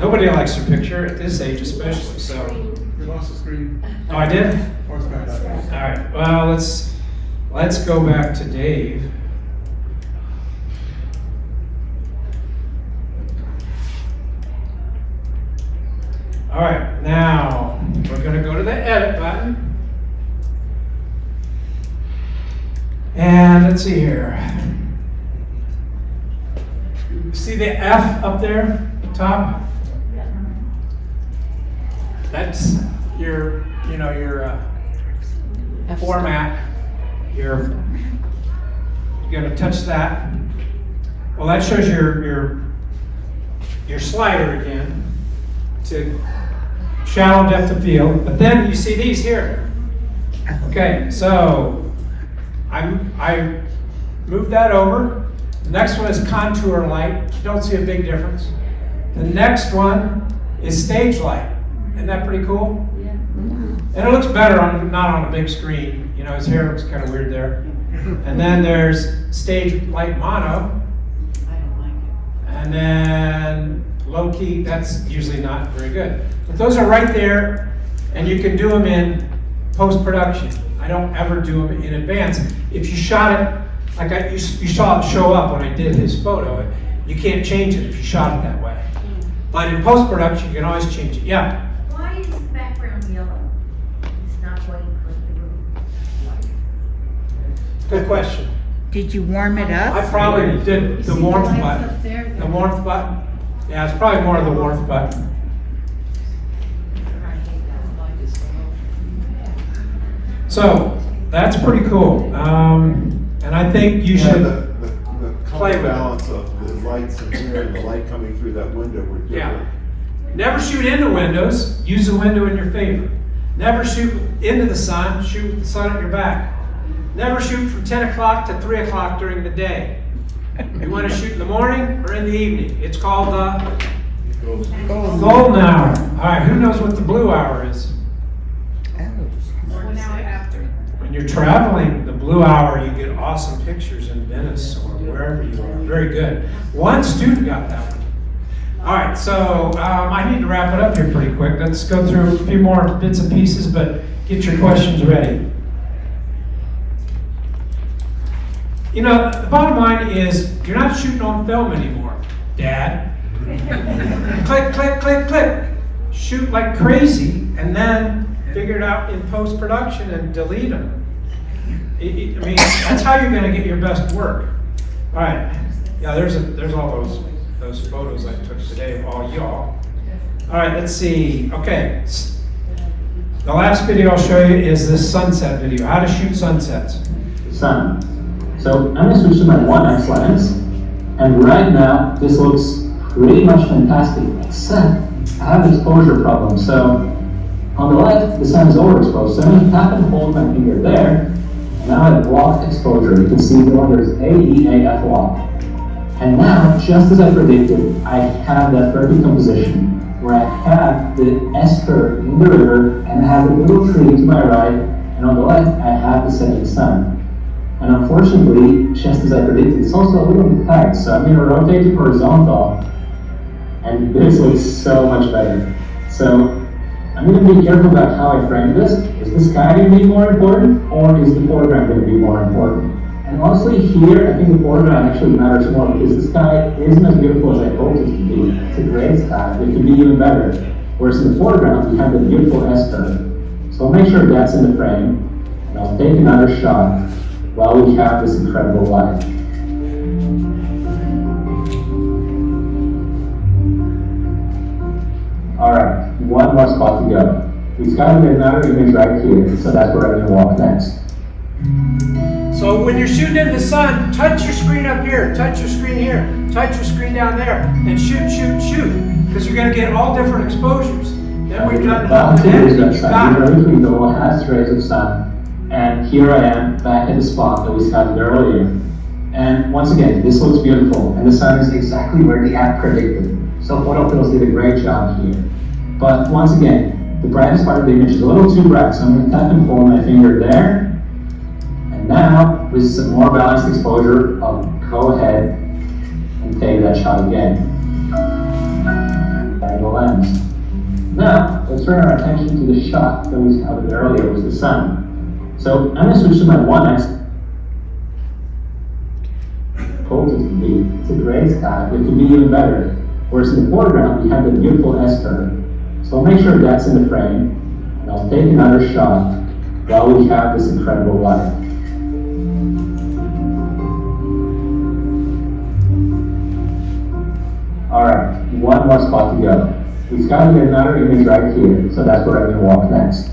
Nobody likes their picture at this age, especially. So. You lost the screen. Oh, I did? Oh, it's back. All right. Well, let's go back to Dave. All right, now we're going to go to the edit button. And let's see here. See the F up there, top? that's your, you know, your format. You're gonna touch that. Well, that shows your slider again to shallow depth of field. But then you see these here. Okay, so I moved that over. The next one is contour light. You don't see a big difference. The next one is stage light. Isn't that pretty cool? Yeah. And it looks better not on a big screen. You know, his hair looks kind of weird there. And then there's stage light mono. I don't like it. And then low key, that's usually not very good. But those are right there, and you can do them in post-production. I don't ever do them in advance. If you shot it, like you saw it show up when I did his photo, you can't change it if you shot it that way. But in post-production, you can always change it. Yeah? Why is the background yellow? It's not white like the room. Good question. Did you warm it up? I probably did the warmth lights button. up there? The warmth button. Yeah, it's probably more of the warmth button. So, that's pretty cool. And I think you should The play color with it. balance of the lights in here and the light coming through that window were different. Yeah. Never shoot into windows. Use the window in your favor. Never shoot into the sun. Shoot with the sun at your back. Never shoot from 10 o'clock to 3 o'clock during the day. You want to shoot in the morning or in the evening. It's called the golden hour. All right, who knows what the blue hour is? When you're traveling, the blue hour, you get awesome pictures in Venice or wherever you are. Very good. One student got that one. All right, so I need to wrap it up here pretty quick. Let's go through a few more bits and pieces, but get your questions ready. You know, the bottom line is you're not shooting on film anymore, Dad. Click, click, click, click. Shoot like crazy and then figure it out in post-production and delete them. I mean, that's how you're going to get your best work. All right. Yeah, there's all those photos I took today of all y'all. All right, let's see. Okay. The last video I'll show you is this sunset video. How to shoot sunsets. Sun. So I'm going to switch to my 1x lens, and right now this looks pretty much fantastic, except I have an exposure problem. So on the left, the sun is overexposed, so I'm going to tap and hold my finger there, and now I have locked exposure. You can see the letters AEAF lock. And now, just as I predicted, I have that perfect composition where I have the S curve in the river, and I have a little tree to my right, and on the left, I have the setting sun. And unfortunately, just as I predicted, it's also a little bit tight, so I'm going to rotate it horizontal, and this looks so much better. So I'm going to be careful about how I frame this. Is the sky going to be more important, or is the foreground going to be more important? And honestly, here, I think the foreground actually matters more, because the sky isn't as beautiful as I hoped it to be. It's a great sky, but it could be even better. Whereas in the foreground, we have the beautiful S curve. So I'll make sure that's in the frame, and I'll take another shot while we have this incredible light. Alright, one more spot to go. We've got another image right here, so that's where I'm going to walk next. So when you're shooting in the sun, touch your screen up here, touch your screen here, touch your screen down there, and shoot, shoot, shoot, because you're going to get all different exposures. Then we've done the editing, you got it. Between the last rays of sun. And here I am, back at the spot that we started earlier. And once again, this looks beautiful, and the sun is exactly where the app predicted. So Photopills did a great job here. But once again, the brightest part of the image is a little too bright, so I'm going to tap and hold my finger there. And now, with some more balanced exposure, I'll go ahead and take that shot again. Back the lens. Now, let's turn our attention to the shot that we scouted earlier, was the sun. So I'm going to switch to my 1x. Hoped it to be. It's a great sky, but it could be even better. Whereas in the foreground, we have the beautiful S curve. So I'll make sure that's in the frame, and I'll take another shot while we have this incredible light. Alright, one more spot to go. We've got another image right here, so that's where I'm gonna walk next.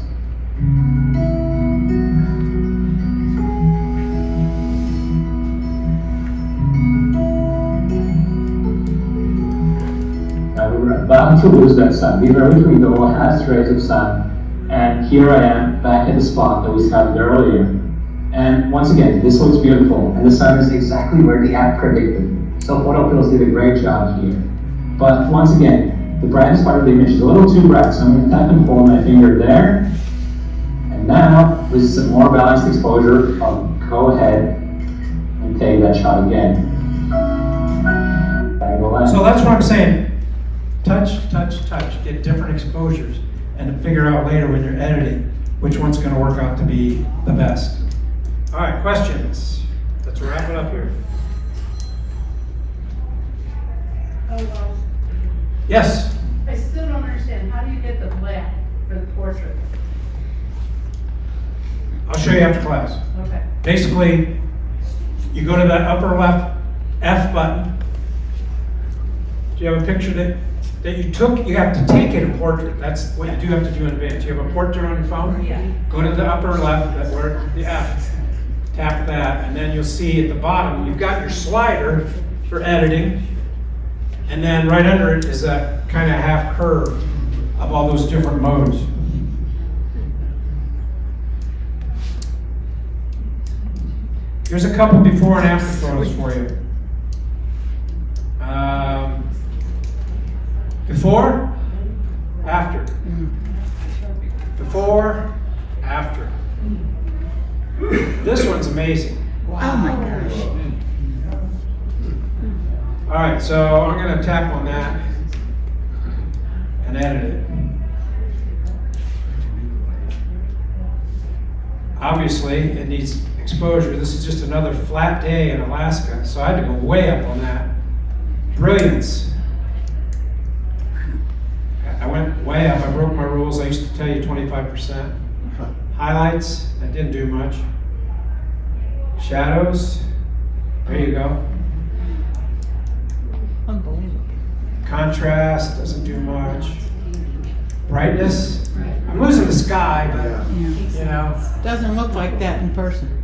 Now we're about to lose that sun. The early window has rays of sun, and here I am back at the spot that we started earlier. And once again, this looks beautiful, and the sun is exactly where the app predicted. So Photopills did a great job here. But once again, the brightest part of the image is a little too bright, so I'm going to tap and hold my finger there. And now, with some more balanced exposure, I'll go ahead and take that shot again. So that's what I'm saying. Touch, touch, touch, get different exposures, and figure out later when you're editing which one's gonna work out to be the best. All right, questions? Let's wrap it up here. Oh, well, Yes? I still don't understand, how do you get the black for the portrait? I'll show you after class. Okay. Basically, you go to that upper left F button. Do you have a picture that you took? You have to take it in portrait. That's what you do have to do in advance. You have a portrait on your phone? Yeah. Go to the upper left, that's where the F. Tap that, and then you'll see at the bottom, you've got your slider for editing. And then right under it is that kind of half curve of all those different modes. Here's a couple before and after photos for you. Before, after. Before, after. This one's amazing. Oh my gosh. All right, so I'm gonna tap on that and edit it. Obviously, it needs exposure. This is just another flat day in Alaska, so I had to go way up on that. Brilliance. I went way up. I broke my rules. I used to tell you 25%. Highlights, that didn't do much. Shadows, there you go. Unbelievable. Contrast, doesn't do much. Brightness, I'm losing the sky, but you know. Doesn't look like that in person.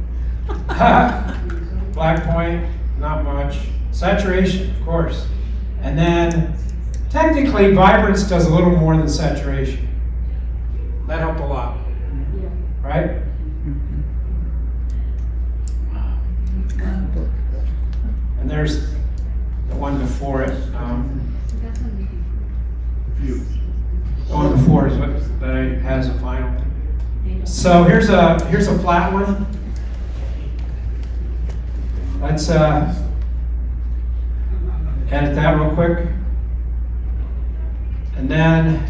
Black point, not much. Saturation, of course. And then, technically, vibrance does a little more than saturation. That helped a lot, right? And there's the one before it. The one before is what that has a final. So here's a flat one. Let's edit that real quick. And then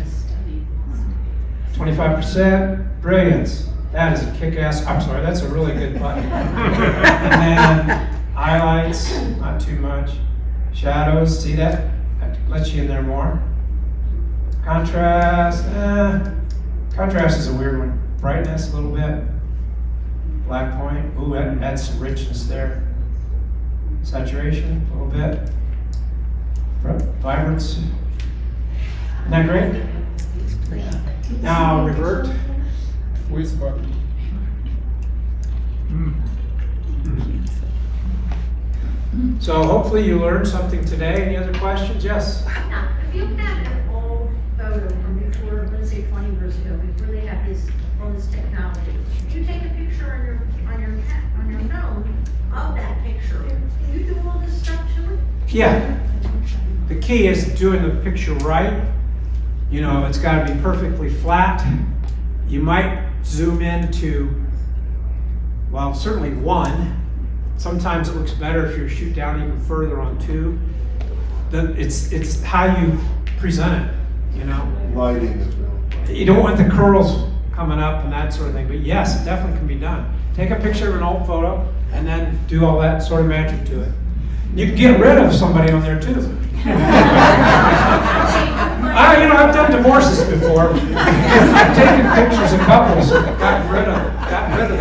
25%, brilliance. That is a kick-ass, I'm sorry, that's a really good button. And then highlights, not too much. Shadows, see that? That lets you in there more. Contrast, contrast is a weird one. Brightness, a little bit. Black point, ooh, that adds some richness there. Saturation, a little bit. Vibrance. Isn't that great? Now revert. Where's the button? So hopefully you learned something today. Any other questions? Yes? Now, if you had an old photo from before, let's say 20 years ago, before they had all this technology, you take a picture on your phone of that picture. Do you do all this stuff to it? Yeah. The key is doing the picture right. You know, it's got to be perfectly flat. You might zoom into, well, certainly 1. Sometimes it looks better if you shoot down even further on 2. It's how you present it, you know. Lighting as well. You don't want the curls coming up and that sort of thing, but yes, it definitely can be done. Take a picture of an old photo and then do all that sort of magic to it. You can get rid of somebody on there too. I've done divorces before. I've taken pictures of couples, gotten rid of them.